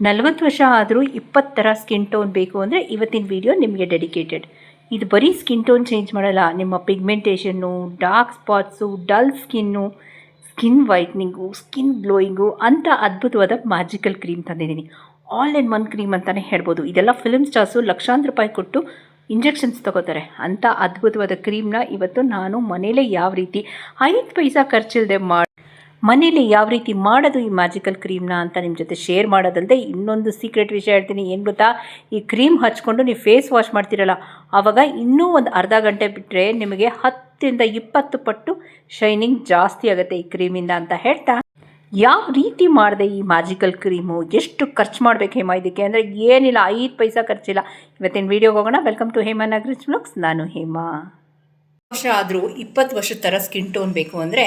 40 ವರ್ಷ ಆದರೂ 20 ಥರ ಸ್ಕಿನ್ ಟೋನ್ ಬೇಕು ಅಂದರೆ ಇವತ್ತಿನ ವಿಡಿಯೋ ನಿಮಗೆ ಡೆಡಿಕೇಟೆಡ್. ಇದು ಬರೀ ಸ್ಕಿನ್ ಟೋನ್ ಚೇಂಜ್ ಮಾಡಲ್ಲ, ನಿಮ್ಮ ಪಿಗ್ಮೆಂಟೇಷನ್ನು, dark spots, dull skin, skin whitening, skin glowing ಅಂತ ಅದ್ಭುತವಾದ ಮ್ಯಾಜಿಕಲ್ ಕ್ರೀಮ್ ತಂದಿದ್ದೀನಿ. ಆಲ್ ಇನ್ ಒನ್ ಕ್ರೀಮ್ ಅಂತಲೇ ಹೇಳ್ಬೋದು. ಇದೆಲ್ಲ ಫಿಲ್ಮ್ ಸ್ಟಾರ್ಸು ಲಕ್ಷಾಂತರ ರೂಪಾಯಿ ಕೊಟ್ಟು ಇಂಜೆಕ್ಷನ್ಸ್ ತೊಗೋತಾರೆ. ಅಂಥ ಅದ್ಭುತವಾದ ಕ್ರೀಮ್ನ ಇವತ್ತು ನಾನು ಮನೇಲೇ ಯಾವ ರೀತಿ 5 ಪೈಸಾ ಖರ್ಚಿಲ್ಲದೆ ಮನೇಲಿ ಯಾವ ರೀತಿ ಮಾಡೋದು ಈ ಮ್ಯಾಜಿಕಲ್ ಕ್ರೀಮ್ನ ಅಂತ ನಿಮ್ಮ ಜೊತೆ ಶೇರ್ ಮಾಡೋದಲ್ಲದೆ ಇನ್ನೊಂದು ಸೀಕ್ರೆಟ್ ವಿಷಯ ಹೇಳ್ತೀನಿ. ಏನು ಗೊತ್ತಾ, ಈ ಕ್ರೀಮ್ ಹಚ್ಕೊಂಡು ನೀವು ಫೇಸ್ ವಾಶ್ ಮಾಡ್ತಿರಲ್ಲ, ಆವಾಗ ಇನ್ನೂ ಒಂದು ಅರ್ಧ ಗಂಟೆ ಬಿಟ್ಟರೆ ನಿಮಗೆ 10ರಿಂದ 20 ಪಟ್ಟು ಶೈನಿಂಗ್ ಜಾಸ್ತಿ ಆಗುತ್ತೆ ಈ ಕ್ರೀಮಿಂದ ಅಂತ ಹೇಳ್ತಾ, ಯಾವ ರೀತಿ ಮಾಡಿದೆ ಈ ಮ್ಯಾಜಿಕಲ್ ಕ್ರೀಮು, ಎಷ್ಟು ಖರ್ಚು ಮಾಡಬೇಕು ಹೇಮಾ ಇದಕ್ಕೆ ಅಂದರೆ ಏನಿಲ್ಲ, 5 ಪೈಸಾ ಖರ್ಚಿಲ್ಲ. ಇವತ್ತಿನ ವೀಡಿಯೋಗೆ ಹೋಗೋಣ. Welcome to Hema Nagaraj vlogs. ನಾನು ಹೇಮಾ. ವರ್ಷ ಆದರೂ 20 ವರ್ಷದ ಥರ ಸ್ಕಿನ್ ಟೋನ್ ಬೇಕು ಅಂದರೆ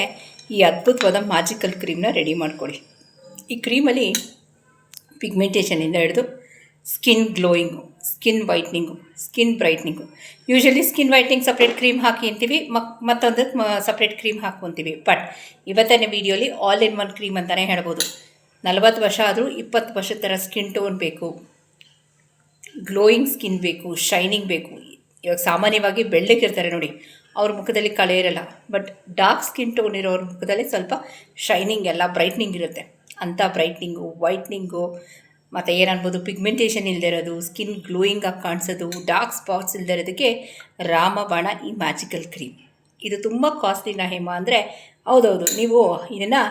ಈ ಅದ್ಭುತವಾದ ಮ್ಯಾಜಿಕಲ್ ಕ್ರೀಮ್ನ ರೆಡಿ ಮಾಡ್ಕೊಳ್ಳಿ. ಈ ಕ್ರೀಮಲ್ಲಿ ಪಿಗ್ಮೆಂಟೇಷನಿಂದ ಹಿಡಿದು skin glowing, skin whitening, skin brightening. Usually skin whitening separate cream ಹಾಕಿ ಅಂತೀವಿ, ಮತ್ತೊಂದಕ್ಕೆ ಸಪ್ರೇಟ್ ಕ್ರೀಮ್ ಹಾಕ್ಕೊಂತೀವಿ. ಬಟ್ ಇವತ್ತಿನ ವೀಡಿಯೋಲಿ ಆಲ್ ಇನ್ ಒನ್ ಕ್ರೀಮ್ ಅಂತಲೇ ಹೇಳ್ಬೋದು. 40 ವರ್ಷ ಆದರೂ 20 ವರ್ಷದ ಥರ ಸ್ಕಿನ್ ಟೋನ್ ಬೇಕು, ಗ್ಲೋಯಿಂಗ್ ಸ್ಕಿನ್ ಬೇಕು, ಶೈನಿಂಗ್ ಬೇಕು. ಇವಾಗ ಸಾಮಾನ್ಯವಾಗಿ ಬೆಳ್ಳಗಿರ್ತಾರೆ ನೋಡಿ, ಅವ್ರ ಮುಖದಲ್ಲಿ ಕಳೆ ಇರಲ್ಲ. ಬಟ್ ಡಾರ್ಕ್ ಸ್ಕಿನ್ ಟೋನ್ ಇರೋರ ಮುಖದಲ್ಲಿ ಸ್ವಲ್ಪ ಶೈನಿಂಗ್ ಎಲ್ಲ ಬ್ರೈಟ್ನಿಂಗ್ ಇರುತ್ತೆ. ಅಂಥ ಬ್ರೈಟ್ನಿಂಗು, ವೈಟ್ನಿಂಗು ಮತ್ತು ಏನನ್ಬೋದು, ಪಿಗ್ಮೆಂಟೇಷನ್ ಇಲ್ಲದೆ ಇರೋದು, ಸ್ಕಿನ್ ಗ್ಲೋಯಿಂಗಾಗಿ ಕಾಣಿಸೋದು, ಡಾರ್ಕ್ ಸ್ಪಾಟ್ಸ್ ಇಲ್ಲದೆ ಇರೋದಕ್ಕೆ ರಾಮಬಾಣ ಈ ಮ್ಯಾಜಿಕಲ್ ಕ್ರೀಮ್. ಇದು ತುಂಬ ಕಾಸ್ಟ್ಲಿನ ಹೇಮಾ ಅಂದರೆ ಹೌದೌದು, ನೀವು ಇದನ್ನು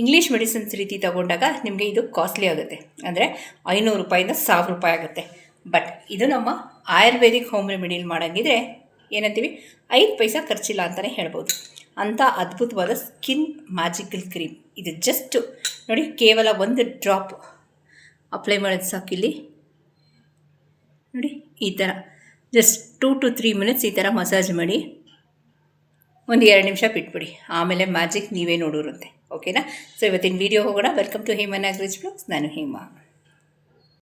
ಇಂಗ್ಲೀಷ್ ಮೆಡಿಸಿನ್ಸ್ ರೀತಿ ತೊಗೊಂಡಾಗ ನಿಮಗೆ ಇದು ಕಾಸ್ಟ್ಲಿ ಆಗುತ್ತೆ. ಅಂದರೆ 500 ರೂಪಾಯಿಂದ 1000 ರೂಪಾಯಿ ಆಗುತ್ತೆ. ಬಟ್ ಇದು ನಮ್ಮ ಆಯುರ್ವೇದಿಕ್ ಹೋಮ್ ರೆಮಿಡಿಲಿ ಮಾಡೋಂಗಿದ್ರೆ ಏನಂತೀವಿ, 5 ಪೈಸಾ ಖರ್ಚಿಲ್ಲ ಅಂತಲೇ ಹೇಳ್ಬೋದು. ಅಂಥ ಅದ್ಭುತವಾದ ಸ್ಕಿನ್ ಮ್ಯಾಜಿಕಲ್ ಕ್ರೀಮ್ ಇದು. ಜಸ್ಟ್ ನೋಡಿ, ಕೇವಲ 1 ಡ್ರಾಪ್ ಅಪ್ಲೈ ಮಾಡೋದು ಸಾಕಿಲ್ಲಿ ನೋಡಿ. ಈ ಥರ ಜಸ್ಟ್ 2 to 3 ಮಿನಿಟ್ಸ್ ಈ ಥರ ಮಸಾಜ್ ಮಾಡಿ ಒಂದು 2 ನಿಮಿಷ ಬಿಟ್ಬಿಡಿ. ಆಮೇಲೆ ಮ್ಯಾಜಿಕ್ ನೀವೇ ನೋಡೋರಂತೆ. ಓಕೆನಾ? ಸೊ ಇವತ್ತಿನ ವೀಡಿಯೋ ಹೋಗೋಣ. Welcome to Hema Nagaraj vlogs. ನಾನು ಹೇಮಾ.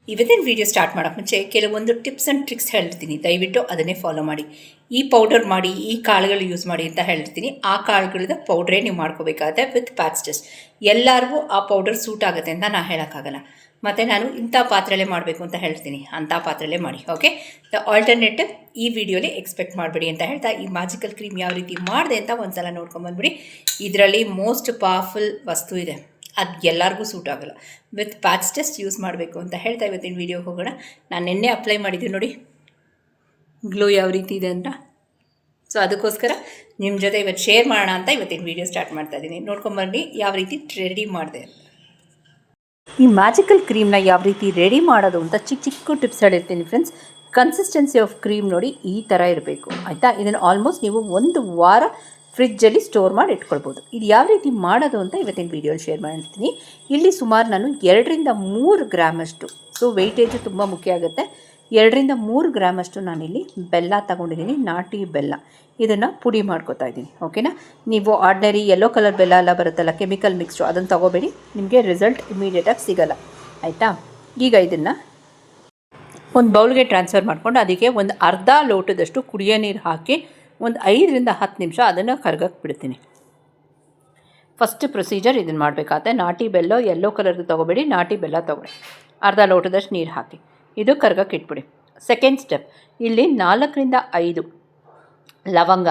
ಇವತ್ತಿನ ವೀಡಿಯೋ ಸ್ಟಾರ್ಟ್ ಮಾಡೋಕ್ಕೆ ಮುಂಚೆ ಕೆಲವೊಂದು ಟಿಪ್ಸ್ ಆ್ಯಂಡ್ ಟ್ರಿಕ್ಸ್ ಹೇಳ್ತೀನಿ, ದಯವಿಟ್ಟು ಅದನ್ನೇ ಫಾಲೋ ಮಾಡಿ. ಈ ಪೌಡರ್ ಮಾಡಿ, ಈ ಕಾಳುಗಳು ಯೂಸ್ ಮಾಡಿ ಅಂತ ಹೇಳ್ತೀನಿ. ಆ ಕಾಳುಗಳದ ಪೌಡ್ರೇ ನೀವು ಮಾಡ್ಕೋಬೇಕಾಗುತ್ತೆ ವಿತ್ ಪ್ಯಾಚ್ ಟೆಸ್ಟ್. ಎಲ್ಲರಿಗೂ ಆ ಪೌಡರ್ ಸೂಟ್ ಆಗುತ್ತೆ ಅಂತ ನಾನು ಹೇಳೋಕ್ಕಾಗಲ್ಲ. ಮತ್ತು ನಾನು ಇಂಥ ಪಾತ್ರೆಯಲ್ಲೇ ಮಾಡಬೇಕು ಅಂತ ಹೇಳ್ತೀನಿ, ಅಂಥ ಪಾತ್ರೆಯಲ್ಲೇ ಮಾಡಿ. ಓಕೆ, ದ ಆಲ್ಟರ್ನೇಟಿವ್ ಈ ವಿಡಿಯೋಲಿ ಎಕ್ಸ್ಪೆಕ್ಟ್ ಮಾಡಬೇಡಿ ಅಂತ ಹೇಳ್ತಾ, ಈ ಮ್ಯಾಜಿಕಲ್ ಕ್ರೀಮ್ ಯಾವ ರೀತಿ ಮಾಡಿದೆ ಅಂತ ಒಂದು ಸಲ ನೋಡ್ಕೊಂಬಂದ್ಬಿಡಿ. ಇದರಲ್ಲಿ ಮೋಸ್ಟ್ ಪವರ್ಫುಲ್ ವಸ್ತು ಇದೆ, ಅದು ಎಲ್ಲರಿಗೂ ಸೂಟ್ ಆಗೋಲ್ಲ. ವಿತ್ ಪ್ಯಾಚ್ ಟೆಸ್ಟ್ ಯೂಸ್ ಮಾಡಬೇಕು ಅಂತ ಹೇಳ್ತಾ ಇವತ್ತಿನ ವೀಡಿಯೋ ಹೋಗೋಣ. ನಾನು ನಿನ್ನೆ ಅಪ್ಲೈ ಮಾಡಿದ್ದೀನಿ ನೋಡಿ, ಗ್ಲೋ ಯಾವ ರೀತಿ ಇದೆ ಅಂತ. ಸೊ ಅದಕ್ಕೋಸ್ಕರ ನಿಮ್ಮ ಜೊತೆ ಇವತ್ತು ಶೇರ್ ಮಾಡೋಣ ಅಂತ ಇವತ್ತಿನ ವೀಡಿಯೋ ಸ್ಟಾರ್ಟ್ ಮಾಡ್ತಾ ಇದ್ದೀನಿ. ನೋಡ್ಕೊಂಬನ್ನಿ ಯಾವ ರೀತಿ ರೆಡಿ ಮಾಡಿದೆ. ಈ ಮ್ಯಾಜಿಕಲ್ ಕ್ರೀಮ್ನ ಯಾವ ರೀತಿ ರೆಡಿ ಮಾಡೋದು ಅಂತ ಚಿಕ್ಕ ಚಿಕ್ಕ ಟಿಪ್ಸ್ ಹೇಳಿರ್ತೀನಿ ಫ್ರೆಂಡ್ಸ್. ಕನ್ಸಿಸ್ಟೆನ್ಸಿ ಆಫ್ ಕ್ರೀಮ್ ನೋಡಿ ಈ ಥರ ಇರಬೇಕು, ಆಯಿತಾ? ಇದನ್ನು ಆಲ್ಮೋಸ್ಟ್ ನೀವು 1 ವಾರ ಫ್ರಿಜ್ಜಲ್ಲಿ ಸ್ಟೋರ್ ಮಾಡಿ ಇಟ್ಕೊಳ್ಬೋದು. ಇದು ಯಾವ ರೀತಿ ಮಾಡೋದು ಅಂತ ಇವತ್ತಿನ ವೀಡಿಯೋಲಿ ಶೇರ್ ಮಾಡ್ತೀನಿ. ಇಲ್ಲಿ ಸುಮಾರು ನಾನು 2ರಿಂದ 3 ಗ್ರಾಮಷ್ಟು, ಸೊ ವೆಯ್ಟೇಜು ತುಂಬ ಮುಖ್ಯ ಆಗುತ್ತೆ. 2ರಿಂದ 3 ಗ್ರಾಮಷ್ಟು ನಾನಿಲ್ಲಿ ಬೆಲ್ಲ ತಗೊಂಡಿದ್ದೀನಿ, ನಾಟಿ ಬೆಲ್ಲ. ಇದನ್ನು ಪುಡಿ ಮಾಡ್ಕೊತಾ ಇದ್ದೀನಿ. ಓಕೆನಾ? ನೀವು ಆರ್ಡಿನರಿ ಯೆಲ್ಲೋ ಕಲರ್ ಬೆಲ್ಲ ಎಲ್ಲ ಬರುತ್ತಲ್ಲ, ಕೆಮಿಕಲ್ ಮಿಕ್ಸ್ಡು, ಅದನ್ನು ತೊಗೋಬೇಡಿ, ನಿಮಗೆ ರಿಸಲ್ಟ್ ಇಮಿಡಿಯೇಟಾಗಿ ಸಿಗೋಲ್ಲ, ಆಯಿತಾ? ಈಗ ಇದನ್ನು ಒಂದು ಬೌಲ್ಗೆ ಟ್ರಾನ್ಸ್ಫರ್ ಮಾಡಿಕೊಂಡು ಅದಕ್ಕೆ ಒಂದು ಅರ್ಧ ಲೋಟದಷ್ಟು ಕುಡಿಯೋ ನೀರು ಹಾಕಿ ಒಂದು 5ರಿಂದ 10 ನಿಮಿಷ ಅದನ್ನು ಕರಗಕ್ಕೆ ಬಿಡ್ತೀನಿ. ಫಸ್ಟ್ ಪ್ರೊಸೀಜರ್ ಇದನ್ನು ಮಾಡಬೇಕಾಗುತ್ತೆ. ನಾಟಿ ಬೆಲ್ಲ ಯೆಲ್ಲೋ ಕಲರ್ದು ತೊಗೋಬೇಡಿ, ನಾಟಿ ಬೆಲ್ಲ ತೊಗೊಳ್ಳಿ. ಅರ್ಧ ಲೋಟದಷ್ಟು ನೀರು ಹಾಕಿ ಇದು ಕರಗಕ್ಕೆ ಇಟ್ಬಿಡಿ. ಸೆಕೆಂಡ್ ಸ್ಟೆಪ್, ಇಲ್ಲಿ 4ರಿಂದ 5 ಲವಂಗ,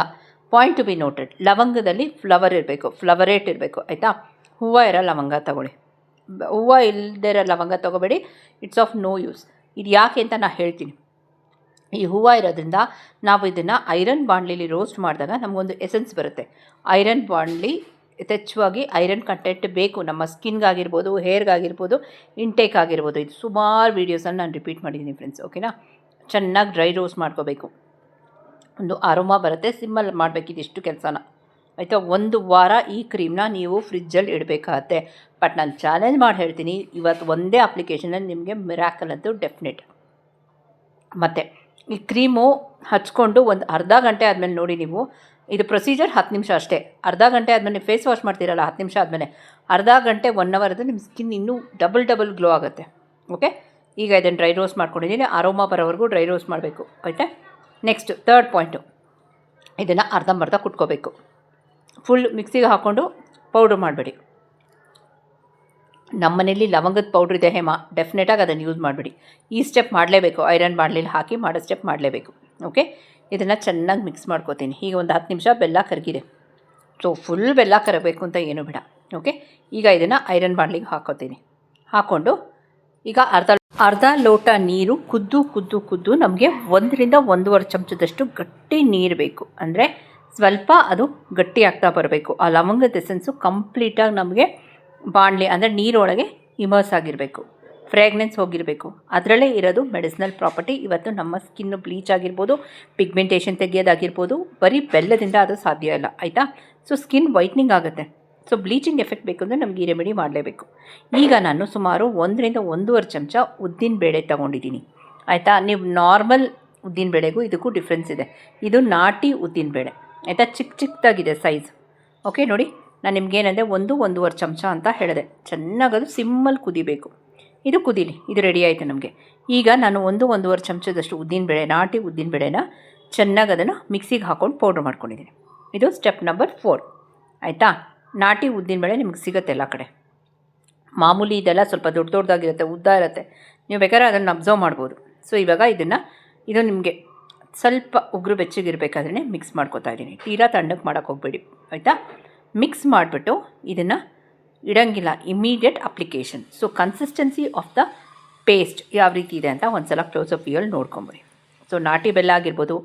ಪಾಯಿಂಟ್ ಟು ಬಿ ನೋಟೆಡ್. ಲವಂಗದಲ್ಲಿ ಫ್ಲವರ್ ಇರಬೇಕು, ಫ್ಲವರೇಟ್ ಇರಬೇಕು, ಆಯಿತಾ? ಹೂವು ಇರೋ ಲವಂಗ ತೊಗೊಳ್ಳಿ, ಹೂವು ಇಲ್ಲದೇ ಇರೋ ಲವಂಗ ತೊಗೋಬೇಡಿ, ಇಟ್ಸ್ ಆಫ್ ನೋ ಯೂಸ್. ಇದು ಯಾಕೆ ಅಂತ ನಾನು ಹೇಳ್ತೀನಿ. ಈ ಹೂವು ಇರೋದ್ರಿಂದ ನಾವು ಇದನ್ನು ಐರನ್ ಬಾಣಲಿಲಿ ರೋಸ್ಟ್ ಮಾಡಿದಾಗ ನಮಗೊಂದು ಎಸೆನ್ಸ್ ಬರುತ್ತೆ. ಐರನ್ ಬಾಣಲಿ ಯಥೇಚ್ಛವಾಗಿ ಐರನ್ ಕಂಟೆಂಟ್ ಬೇಕು ನಮ್ಮ ಸ್ಕಿನ್ಗಾಗಿರ್ಬೋದು, ಹೇರ್ಗಾಗಿರ್ಬೋದು, ಇಂಟೇಕ್ ಆಗಿರ್ಬೋದು. ಇದು ಸುಮಾರು ವೀಡಿಯೋಸನ್ನು ನಾನು ರಿಪೀಟ್ ಮಾಡಿದ್ದೀನಿ ಫ್ರೆಂಡ್ಸ್. ಓಕೆನಾ? ಚೆನ್ನಾಗಿ ಡ್ರೈ ರೋಸ್ಟ್ ಮಾಡ್ಕೋಬೇಕು, ಒಂದು ಅರೋಮಾ ಬರುತ್ತೆ. ಸಿಮ್ಮಲ್ಲಿ ಮಾಡಬೇಕಿದ್ದು ಇಷ್ಟು ಕೆಲಸನ, ಆಯಿತಾ? 1 ವಾರ ಈ ಕ್ರೀಮ್ನ ನೀವು ಫ್ರಿಜ್ಜಲ್ಲಿ ಇಡಬೇಕಾಗತ್ತೆ. ಬಟ್ ನಾನು ಚಾಲೆಂಜ್ ಮಾಡಿ ಹೇಳ್ತೀನಿ, ಇವತ್ತು ಒಂದೇ ಅಪ್ಲಿಕೇಶನಲ್ಲಿ ನಿಮಗೆ ಮಿರಾಕಲ್ ಅಂತೂ ಡೆಫಿನೆಟ್. ಮತ್ತು ಈ ಕ್ರೀಮು ಹಚ್ಕೊಂಡು ಒಂದು ಅರ್ಧ ಗಂಟೆ ಆದಮೇಲೆ ನೋಡಿ, ನೀವು ಇದು ಪ್ರೊಸೀಜರ್ 10 ನಿಮಿಷ ಅಷ್ಟೇ. ಅರ್ಧ ಗಂಟೆ ಆದಮೇಲೆ ಫೇಸ್ ವಾಶ್ ಮಾಡ್ತೀರಲ್ಲ, 10 ನಿಮಿಷ ಆದಮೇಲೆ ಅರ್ಧ ಗಂಟೆ 1 ಅವರ್ ಅದು ನಿಮ್ಮ ಸ್ಕಿನ್ ಇನ್ನೂ ಡಬಲ್ ಗ್ಲೋ ಆಗುತ್ತೆ. ಓಕೆ, ಈಗ ಇದನ್ನು ಡ್ರೈ ರೋಸ್ಟ್ ಮಾಡ್ಕೊಂಡಿದ್ದೀನಿ. ಅರೋಮಾ ಬರೋವರೆಗೂ ಡ್ರೈ ರೋಸ್ಟ್ ಮಾಡಬೇಕು, ಆಯಿತಾ? ನೆಕ್ಸ್ಟ್ ಥರ್ಡ್ ಪಾಯಿಂಟು, ಇದನ್ನು ಅರ್ಧಂಬರ್ಧ ಕುಟ್ಕೋಬೇಕು. ಫುಲ್ ಮಿಕ್ಸಿಗೆ ಹಾಕ್ಕೊಂಡು ಪೌಡ್ರ್ ಮಾಡಬೇಡಿ. ನಮ್ಮ ಮನೇಲಿ ಲವಂಗದ ಪೌಡ್ರ್ ಇದೆ ಹೇಮ, ಡೆಫಿನೆಟಾಗಿ ಅದನ್ನು ಯೂಸ್ ಮಾಡಿಬಿಡಿ. ಈ ಸ್ಟೆಪ್ ಮಾಡಲೇಬೇಕು, ಐರನ್ ಬಾಣಲಿಲಿ ಹಾಕಿ ಮಾಡೋ ಸ್ಟೆಪ್ ಮಾಡಲೇಬೇಕು. ಓಕೆ, ಇದನ್ನು ಚೆನ್ನಾಗಿ ಮಿಕ್ಸ್ ಮಾಡ್ಕೋತೀನಿ. ಈಗ ಒಂದು 10 ನಿಮಿಷ ಬೆಲ್ಲ ಕರಗಿದೆ. ಸೊ ಫುಲ್ ಬೆಲ್ಲ ಕರಗಬೇಕು ಅಂತ ಏನೂ ಬೇಡ. ಓಕೆ, ಈಗ ಇದನ್ನು ಐರನ್ ಬಾಣಲಿಗೆ ಹಾಕೋತೀನಿ. ಹಾಕ್ಕೊಂಡು ಈಗ ಅರ್ಧ ಲೋಟ ನೀರು ಕುದ್ದು ನಮಗೆ 1 ರಿಂದ 1.5 ಚಮಚದಷ್ಟು ಗಟ್ಟಿ ನೀರು ಬೇಕು. ಅಂದರೆ ಸ್ವಲ್ಪ ಅದು ಗಟ್ಟಿ ಆಗ್ತಾ ಬರಬೇಕು. ಆ ಲವಂಗದ ಎಸೆನ್ಸು ಕಂಪ್ಲೀಟಾಗಿ ನಮಗೆ ಬಾಣಲಿ ಅಂದರೆ ನೀರೊಳಗೆ ಇಮರ್ಸ್ ಆಗಿರಬೇಕು, ಫ್ರ್ಯಾಗ್ನೆನ್ಸ್ ಹೋಗಿರಬೇಕು. ಅದರಲ್ಲೇ ಇರೋದು ಮೆಡಿಸಿನಲ್ ಪ್ರಾಪರ್ಟಿ. ಇವತ್ತು ನಮ್ಮ ಸ್ಕಿನ್ನು ಬ್ಲೀಚ್ ಆಗಿರ್ಬೋದು, ಪಿಗ್ಮೆಂಟೇಷನ್ ತೆಗೆಯೋದಾಗಿರ್ಬೋದು, ಬರೀ ಬೆಲ್ಲದಿಂದ ಅದು ಸಾಧ್ಯ ಇಲ್ಲ, ಆಯಿತಾ? ಸೊ ಸ್ಕಿನ್ ವೈಟ್ನಿಂಗ್ ಆಗುತ್ತೆ. ಸೊ ಬ್ಲೀಚಿಂಗ್ ಎಫೆಕ್ಟ್ ಬೇಕು ಅಂದರೆ ನಮ್ಗೆ ಈ ರೆಮಿಡಿ ಮಾಡಲೇಬೇಕು. ಈಗ ನಾನು ಸುಮಾರು 1 ರಿಂದ 1.5 ಚಮಚ ಉದ್ದಿನಬೇಳೆ ತೊಗೊಂಡಿದ್ದೀನಿ, ಆಯಿತಾ? ನೀವು ನಾರ್ಮಲ್ ಉದ್ದಿನಬೇಳೆಗೂ ಇದಕ್ಕೂ ಡಿಫ್ರೆನ್ಸ್ ಇದೆ. ಇದು ನಾಟಿ ಉದ್ದಿನಬೇಳೆ, ಆಯಿತಾ? ಚಿಕ್ಕದಾಗಿದೆ ಸೈಜ್. ಓಕೆ, ನೋಡಿ ನಾನು ನಿಮ್ಗೇನಂದರೆ 1-1.5 ಚಮಚ ಅಂತ ಹೇಳಿದೆ. ಚೆನ್ನಾಗದು ಸಿಮ್ಮಲ್ಲಿ ಕುದಿಬೇಕು. ಇದು ಕುದೀಲಿ, ಇದು ರೆಡಿ ಆಯಿತು ನಮಗೆ. ಈಗ ನಾನು 1-1.5 ಚಮಚದಷ್ಟು ಉದ್ದಿನಬೇಳೆ, ನಾಟಿ ಉದ್ದಿನಬೇಳೆನ ಚೆನ್ನಾಗಿ ಅದನ್ನು ಮಿಕ್ಸಿಗೆ ಹಾಕ್ಕೊಂಡು ಪೌಡ್ರ್ ಮಾಡ್ಕೊಂಡಿದ್ದೀನಿ. ಇದು ಸ್ಟೆಪ್ ನಂಬರ್ 4, ಆಯಿತಾ? ನಾಟಿ ಉದ್ದಿನಬೇಳೆ ನಿಮ್ಗೆ ಸಿಗುತ್ತೆ ಎಲ್ಲ ಕಡೆ. ಮಾಮೂಲಿ ಇದೆಲ್ಲ ಸ್ವಲ್ಪ ದೊಡ್ಡದಾಗಿರುತ್ತೆ, ಉದ್ದ ಇರುತ್ತೆ, ನೀವು ಬೇಕಾದ್ರೆ ಅದನ್ನು ಅಬ್ಸರ್ವ್ ಮಾಡ್ಬೋದು. ಸೊ ಇವಾಗ ಇದು ನಿಮಗೆ ಸ್ವಲ್ಪ ಉಗುರು ಬೆಚ್ಚಗಿರಬೇಕಾದ್ರೆ ಮಿಕ್ಸ್ ಮಾಡ್ಕೋತಾ ಇದ್ದೀನಿ. ತೀರಾ ತಣ್ಣಗೆ ಮಾಡೋಕ್ಕೆ ಹೋಗಬೇಡಿ, ಆಯಿತಾ? ಮಿಕ್ಸ್ ಮಾಡಿಬಿಟ್ಟು ಇದನ್ನು ಇಡೋಂಗಿಲ್ಲ, immediate application. So consistency of the paste ಯಾವ ರೀತಿ ಇದೆ ಅಂತ ಒಂದು ಸಲ ಕ್ಲೋಸಪ್ ವ್ಯೂಯಲ್ಲಿ ನೋಡ್ಕೊಂಬಿಡಿ. ಸೊ ನಾಟಿ ಬೆಲ್ಲ ಆಗಿರ್ಬೋದು,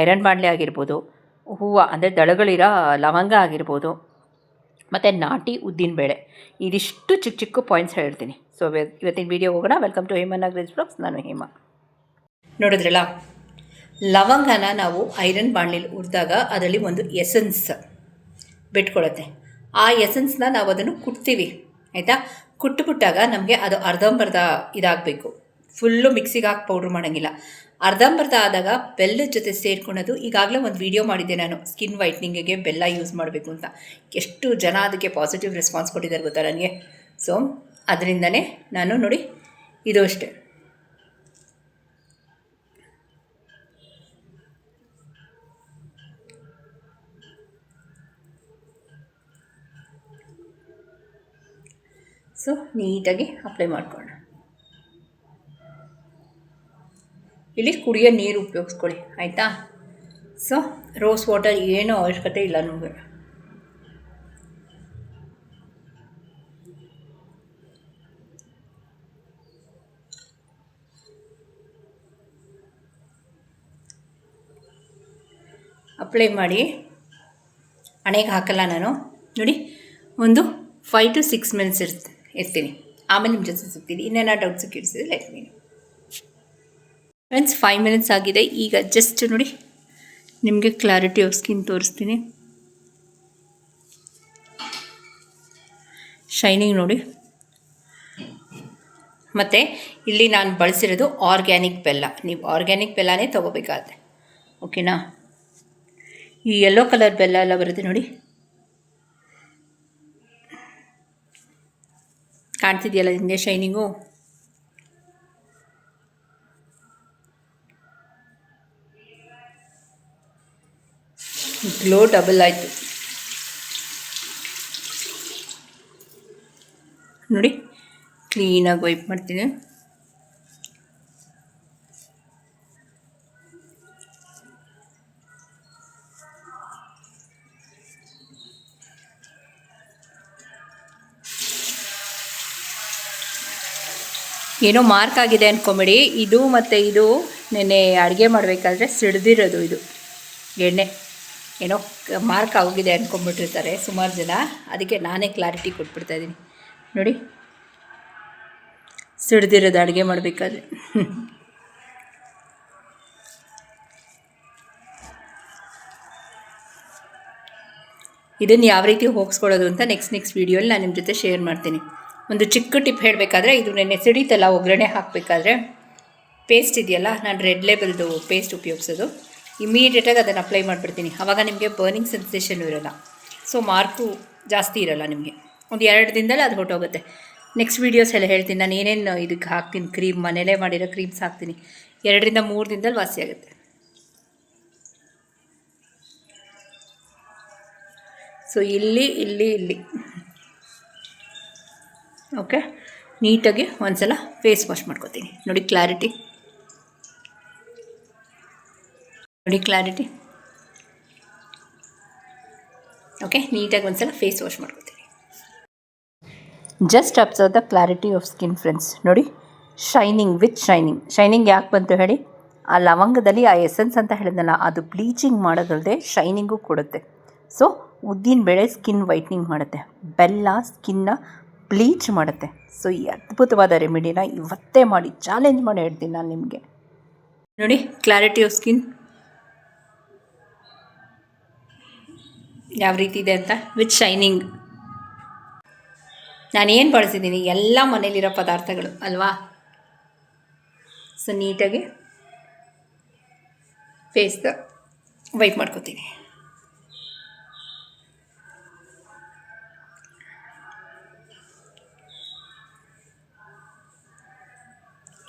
ಐರನ್ ಬಾಣಲೆ ಆಗಿರ್ಬೋದು, ಹೂವು ಅಂದರೆ ದಳಗಳಿರೋ ಲವಂಗ ಆಗಿರ್ಬೋದು, ಮತ್ತು ನಾಟಿ ಉದ್ದಿನಬೇಳೆ, ಇದಿಷ್ಟು ಚಿಕ್ಕ ಪಾಯಿಂಟ್ಸ್ ಹೇಳ್ತೀನಿ. ಸೊ ಇವತ್ತಿನ ವೀಡಿಯೋ ಹೋಗೋಣ. Welcome to Hema Nagaraj blogs. ನಾನು ಹೇಮಾ. ನೋಡಿದ್ರಲ್ಲ, ಲವಂಗನ ನಾವು ಐರನ್ ಬಾಣಲೆಲಿ ಹುರಿದಾಗ ಅದರಲ್ಲಿ ಒಂದು ಎಸೆನ್ಸ್ ಬಿಟ್ಕೊಳುತ್ತೆ. ಆ ಎಸೆನ್ಸ್ನ ನಾವು ಅದನ್ನು ಕುಟ್ತೀವಿ, ಆಯಿತಾ? ಕುಟ್ಬಿಟ್ಟಾಗ ನಮಗೆ ಅದು ಅರ್ಧಂಬರ್ಧ ಇದಾಗಬೇಕು. ಫುಲ್ಲು ಮಿಕ್ಸಿಗೆ ಹಾಕಿ ಪೌಡ್ರ್ ಮಾಡೋಂಗಿಲ್ಲ. ಅರ್ಧಂಬರ್ಧ ಆದಾಗ ಬೆಲ್ಲದ ಜೊತೆ ಸೇರ್ಕೊಳ್ಳೋದು. ಈಗಾಗಲೇ ಒಂದು ವಿಡಿಯೋ ಮಾಡಿದ್ದೆ ನಾನು, ಸ್ಕಿನ್ ವೈಟ್ನಿಂಗಿಗೆ ಬೆಲ್ಲ ಯೂಸ್ ಮಾಡಬೇಕು ಅಂತ. ಎಷ್ಟು ಜನ ಅದಕ್ಕೆ ಪಾಸಿಟಿವ್ ರೆಸ್ಪಾನ್ಸ್ ಕೊಟ್ಟಿದ್ದಾರೆ ಗೊತ್ತಾ ನನಗೆ. ಸೊ ಅದರಿಂದನೇ ನಾನು ನೋಡಿ, ಇದು ಅಷ್ಟೇ. ಸೊ ನೀಟಾಗಿ ಅಪ್ಲೈ ಮಾಡ್ಕೊಳ್ಳೋಣ. ಇಲ್ಲಿ ಕುಡಿಯೋ ನೀರು ಉಪಯೋಗಿಸ್ಕೊಳ್ಳಿ, ಆಯಿತಾ? ಸೊ ರೋಸ್ ವಾಟರ್ ಏನೂ ಅವಶ್ಯಕತೆ ಇಲ್ಲ ನಮಗೆ. ಅಪ್ಲೈ ಮಾಡಿ ಹಣೆಗೆ ಹಾಕಲ್ಲ ನಾನು. ನೋಡಿ, ಒಂದು 5 to 6 ಮಿನಿಟ್ಸ್ ಇರ್ತೀನಿ. ಆಮೇಲೆ ನಿಮ್ಮ ಜೊತೆ ಸಿಗ್ತೀನಿ. ಇನ್ನೇನೋ ಡೌಟ್ಸು ಕೇಳಿಸಿದ್ರೆ let me know. Friends, 5 minutes ಆಗಿದೆ. ಈಗ ಜಸ್ಟ್ ನೋಡಿ, ನಿಮಗೆ ಕ್ಲಾರಿಟಿ ಆಫ್ ಸ್ಕಿನ್ ತೋರಿಸ್ತೀನಿ. ಶೈನಿಂಗ್ ನೋಡಿ. ಮತ್ತು ಇಲ್ಲಿ ನಾನು ಬಳಸಿರೋದು ಆರ್ಗ್ಯಾನಿಕ್ ಬೆಲ್ಲ. ನೀವು ಆರ್ಗ್ಯಾನಿಕ್ ಬೆಲ್ಲನೇ ತೊಗೋಬೇಕಾಗತ್ತೆ, ಓಕೆನಾ? ಈ ಯೆಲ್ಲೋ ಕಲರ್ ಬೆಲ್ಲ ಎಲ್ಲ ಬರುತ್ತೆ ನೋಡಿ, ಕಾಣ್ತಿದೆಯಲ್ಲ ನಿಮಗೆ ಶೈನಿಂಗು? ಗ್ಲೋ ಡಬಲ್ ಆಯಿತು ನೋಡಿ. ಕ್ಲೀನಾಗಿ ವೈಪ್ ಮಾಡ್ತೀನಿ. ಏನೋ ಮಾರ್ಕ್ ಆಗಿದೆ ಅಂದ್ಕೊಂಬೇಡಿ. ಇದು ಮತ್ತು ಇದು ನೆನ್ನೆ ಅಡುಗೆ ಮಾಡಬೇಕಾದ್ರೆ ಸಿಡ್ದಿರೋದು. ಇದು ಎಣ್ಣೆ ಏನೋ ಮಾರ್ಕ್ ಆಗೋಗಿದೆ ಅಂದ್ಕೊಂಬಿಟ್ಟಿರ್ತಾರೆ ಸುಮಾರು ಜನ. ಅದಕ್ಕೆ ನಾನೇ ಕ್ಲಾರಿಟಿ ಕೊಟ್ಬಿಡ್ತಾಯಿದ್ದೀನಿ ನೋಡಿ, ಸಿಡ್ದಿರೋದು ಅಡುಗೆ ಮಾಡಬೇಕಾದ್ರೆ. ಇದನ್ನು ಯಾವ ರೀತಿ ಹೋಗಿಸ್ಕೊಳ್ಳೋದು ಅಂತ ನೆಕ್ಸ್ಟ್ ವೀಡಿಯೋಲಿ ನಾನು ನಿಮ್ಮ ಜೊತೆ ಶೇರ್ ಮಾಡ್ತೀನಿ. ಒಂದು ಚಿಕ್ಕ ಟಿಪ್ ಹೇಳಬೇಕಾದ್ರೆ, ಇದು ನೆನ್ನೆ ಸಿಡಿತಲ್ಲ ಒಗ್ಗರಣೆ ಹಾಕಬೇಕಾದ್ರೆ, ಪೇಸ್ಟ್ ಇದೆಯಲ್ಲ, ನಾನು ರೆಡ್ ಲೇಬಲ್ದು ಪೇಸ್ಟ್ ಉಪಯೋಗಿಸೋದು. ಇಮಿಡಿಯೇಟಾಗಿ ಅದನ್ನು ಅಪ್ಲೈ ಮಾಡಿಬಿಡ್ತೀನಿ. ಆವಾಗ ನಿಮಗೆ ಬರ್ನಿಂಗ್ ಸೆನ್ಸೇಷನ್ನು ಇರೋಲ್ಲ. ಸೊ ಮಾರ್ಕು ಜಾಸ್ತಿ ಇರೋಲ್ಲ ನಿಮಗೆ. ಒಂದು 2 ದಿನದಲ್ಲಿ ಅದು ಹೊರಟೋಗುತ್ತೆ. ನೆಕ್ಸ್ಟ್ ವೀಡಿಯೋಸ್ ಎಲ್ಲ ಹೇಳ್ತೀನಿ ನಾನು ಏನೇನು ಇದಕ್ಕೆ ಹಾಕ್ತೀನಿ. ಕ್ರೀಮ್ ಮನೇಲೇ ಮಾಡಿರೋ ಕ್ರೀಮ್ಸ್ ಹಾಕ್ತೀನಿ. 2 ರಿಂದ 3 ದಿನದಲ್ಲಿ ವಾಸಿ ಆಗುತ್ತೆ. ಸೊ ಇಲ್ಲಿ ಓಕೆ, ನೀಟಾಗಿ ಒಂದ್ಸಲ ಫೇಸ್ ವಾಶ್ ಮಾಡ್ಕೊತೀನಿ. ನೋಡಿ ಕ್ಲಾರಿಟಿ, ನೋಡಿ ಕ್ಲಾರಿಟಿ. ಓಕೆ, ನೀಟಾಗಿ ಒಂದ್ಸಲ ಫೇಸ್ ವಾಶ್ ಮಾಡ್ಕೊತೀನಿ. Just observe the clarity of skin friends. ನೋಡಿ, ಶೈನಿಂಗ್ ವಿತ್ ಶೈನಿಂಗ್ ಯಾಕೆ ಬಂತು ಹೇಳಿ? ಆ ಲವಂಗದಲ್ಲಿ ಆ ಎಸೆನ್ಸ್ ಅಂತ ಹೇಳಿದ್ನಲ್ಲ, ಅದು ಬ್ಲೀಚಿಂಗ್ ಮಾಡೋದಲ್ಲದೆ ಶೈನಿಂಗು ಕೊಡುತ್ತೆ. ಸೊ ಉದ್ದಿನಬೇಳೆ ಸ್ಕಿನ್ ವೈಟ್ನಿಂಗ್ ಮಾಡುತ್ತೆ, ಬೆಲ್ಲ ಸ್ಕಿನ್ನ ಬ್ಲೀಚ್ ಮಾಡುತ್ತೆ. ಸೊ ಈ ಅದ್ಭುತವಾದ ರೆಮಿಡಿನ ಇವತ್ತೇ ಮಾಡಿ ಚಾಲೆಂಜ್ ಮಾಡಿ ಹೇಳ್ತೀನಿ ನಾನು ನಿಮಗೆ. ನೋಡಿ ಕ್ಲಾರಿಟಿ ಆಫ್ ಸ್ಕಿನ್ ಯಾವ ರೀತಿ ಇದೆ ಅಂತ, ವಿತ್ ಶೈನಿಂಗ್. ನಾನೇನು ಬಳಸಿದ್ದೀನಿ ಎಲ್ಲ ಮನೇಲಿರೋ ಪದಾರ್ಥಗಳು ಅಲ್ವಾ. ಸೊ ನೀಟಾಗಿ ಫೇಸ್ನ ವೈಪ್ ಮಾಡ್ಕೊತೀನಿ.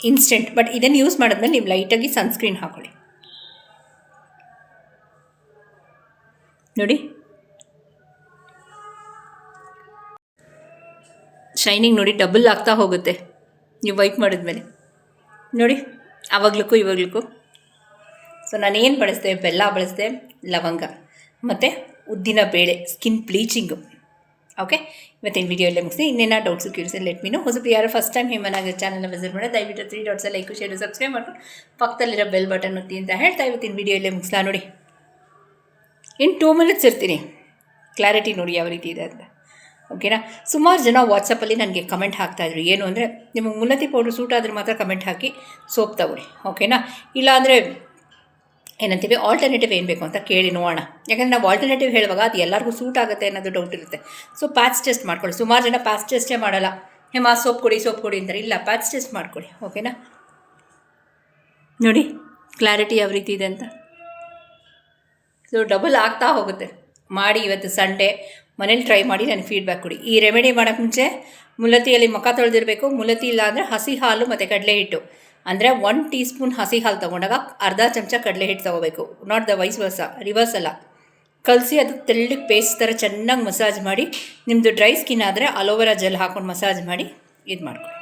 ಇನ್ಸ್ಟೆಂಟ್, ಬಟ್ ಇದನ್ನು ಯೂಸ್ ಮಾಡಿದ್ಮೇಲೆ ನೀವು ಲೈಟಾಗಿ ಸನ್ಸ್ಕ್ರೀನ್ ಹಾಕೊಳ್ಳಿ. ನೋಡಿ ಶೈನಿಂಗ್ ನೋಡಿ ಡಬಲ್ ಆಗ್ತಾ ಹೋಗುತ್ತೆ ನೀವು ವೈಪ್ ಮಾಡಿದ್ಮೇಲೆ. ನೋಡಿ ಆವಾಗ್ಲಿಕ್ಕೂ ಇವಾಗ್ಲಿಕ್ಕೂ. ಸೊ ನಾನೇನು ಬಳಸಿದೆ, ಬೆಲ್ಲ ಬಳಸಿದೆ, ಲವಂಗ ಮತ್ತು ಉದ್ದಿನ ಬೇಳೆ ಸ್ಕಿನ್ ಬ್ಲೀಚಿಂಗು. ಓಕೆ, ಇವತ್ತಿನ ವಿಡಿಯೋ ಇಲ್ಲೇ ಮುಗಿಸಿ. ಇನ್ನೇನೋ ಡೌಟ್ಸು ಕ್ಯೂರಿಯಸ್ ಲೆಟ್ ಮೀನು. ಹೊಸಬ್ರು ಯಾರು ಫಸ್ಟ್ ಟೈಮ್ ಹೇಮನಾಗ ಚಾನಲ್ನ ವಿಸಿಟ್ ಮಾಡಿ ದಯವಿಟ್ಟು 3 ಡಾಟ್ಸ್ ಲೈಕ್ ಶೇರ್ ಸಬ್ಸ್ಕ್ರೈಬ್ ಮಾಡ್ಕೊಂಡು ಪಕ್ಕದಲ್ಲಿರೋ ಬೆಲ್ ಬಟನ್ ಒತ್ತಿ ಅಂತ ಹೇಳ್ತಾ ಇವತ್ತಿನ ವಿಡಿಯೋ ಇಲ್ಲೇ ಮುಗಿಸ್ಲಾ. ನೋಡಿ ಇನ್ನು 2 ಮಿನಿಟ್ಸ್ ಇರ್ತೀನಿ. ಕ್ಲಾರಿಟಿ ನೋಡಿ ಯಾವ ರೀತಿ ಇದೆ ಅಂತ. ಓಕೆನಾ? ಸುಮಾರು ಜನ ವಾಟ್ಸಪ್ಪಲ್ಲಿ ನನಗೆ ಕಮೆಂಟ್ ಹಾಕ್ತಾಯಿದ್ರು, ಏನು ಅಂದರೆ ನಿಮಗೆ ಮುಲ್ಲತಿ ಪೌಡ್ರ್ ಸೂಟ್ ಆದರೆ ಮಾತ್ರ ಕಮೆಂಟ್ ಹಾಕಿ ಸೋಪ್ ತಗೊಳ್ಳಿ. ಓಕೆನಾ? ಇಲ್ಲಾಂದರೆ ಏನಂತೀವಿ ಆಲ್ಟರ್ನೇಟಿವ್ ಏನು ಬೇಕು ಅಂತ ಕೇಳಿ ನೋಡೋಣ. ಯಾಕಂದರೆ ನಾವು ಆಲ್ಟರ್ನೇಟಿವ್ ಹೇಳುವಾಗ ಅದು ಎಲ್ಲರಿಗೂ ಸೂಟ್ ಆಗುತ್ತೆ ಅನ್ನೋದು ಡೌಟ್ ಇರುತ್ತೆ. ಸೊ ಪ್ಯಾಚ್ ಟೆಸ್ಟ್ ಮಾಡ್ಕೊಳ್ಳಿ. ಸುಮಾರು ಜನ ಪ್ಯಾಚ್ ಟೆಸ್ಟೇ ಮಾಡಲ್ಲ. ಸೋಪ್ ಕೊಡಿ ಅಂತಾರೆ. ಇಲ್ಲ, ಪ್ಯಾಚ್ ಟೆಸ್ಟ್ ಮಾಡ್ಕೊಳ್ಳಿ. ಓಕೆನಾ? ನೋಡಿ ಕ್ಲಾರಿಟಿ ಯಾವ ರೀತಿ ಇದೆ ಅಂತ. ಸೊ ಡಬಲ್ ಆಗ್ತಾ ಹೋಗುತ್ತೆ. ಮಾಡಿ ಇವತ್ತು ಸಂಡೇ ಮನೇಲಿ ಟ್ರೈ ಮಾಡಿ ನನಗೆ ಫೀಡ್ಬ್ಯಾಕ್ ಕೊಡಿ. ಈ ರೆಮಿಡಿ ಮಾಡೋಕ್ಕೆ ಮುಂಚೆ ಮುಲ್ಲತಿಯಲ್ಲಿ ಮುಖ ತೊಳೆದಿರಬೇಕು. ಮುಲ್ಲತಿ ಇಲ್ಲ ಅಂದರೆ ಹಸಿ ಹಾಲು ಮತ್ತು ಕಡಲೆ ಹಿಟ್ಟು, ಅಂದರೆ 1 ಟೀ ಸ್ಪೂನ್ ಹಸಿ ಹಾಲು ತೊಗೊಂಡಾಗ ಅರ್ಧ ಚಮಚ ಕಡಲೆ ಹಿಟ್ಟು ತೊಗೋಬೇಕು. Not the vice versa, reverse ಅಲ್ಲ. ಕಲಸಿ ಅದು ತೆಳ್ಳಗೆ ಪೇಸ್ಟ್ ಥರ ಚೆನ್ನಾಗಿ ಮಸಾಜ್ ಮಾಡಿ, ನಿಮ್ಮದು ಡ್ರೈ ಸ್ಕಿನ್ ಆದರೆ ಅಲೋವೆರಾ ಜೆಲ್ ಹಾಕ್ಕೊಂಡು ಮಸಾಜ್ ಮಾಡಿ ಇದು ಮಾಡ್ಕೊಳ್ಳಿ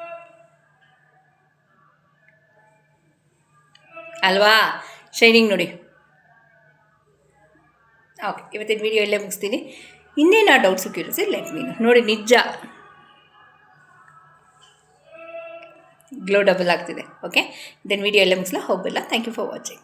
ಅಲ್ವಾ. ಶೈನಿಂಗ್ ನೋಡಿ. ಓಕೆ, ಇವತ್ತಿನ ವಿಡಿಯೋ ಇಲ್ಲೇ ಮುಗಿಸ್ತೀನಿ. ಇನ್ನೇನು ಡೌಟ್ಸು ಕ್ಯೂರಿಯಸ್ ಲೆಟ್ ಮೀನು. ನೋಡಿ ನಿಜ ಗ್ಲೋ ಡಬಲ್ ಆಗ್ತಿದೆ. ಓಕೆ, ದೆನ್ ವಿಡಿಯೋ ಎಲ್ಲ ಮುಗಿಸ್ಲಾ ಹೋಗಲ್ಲ. Thank you for watching.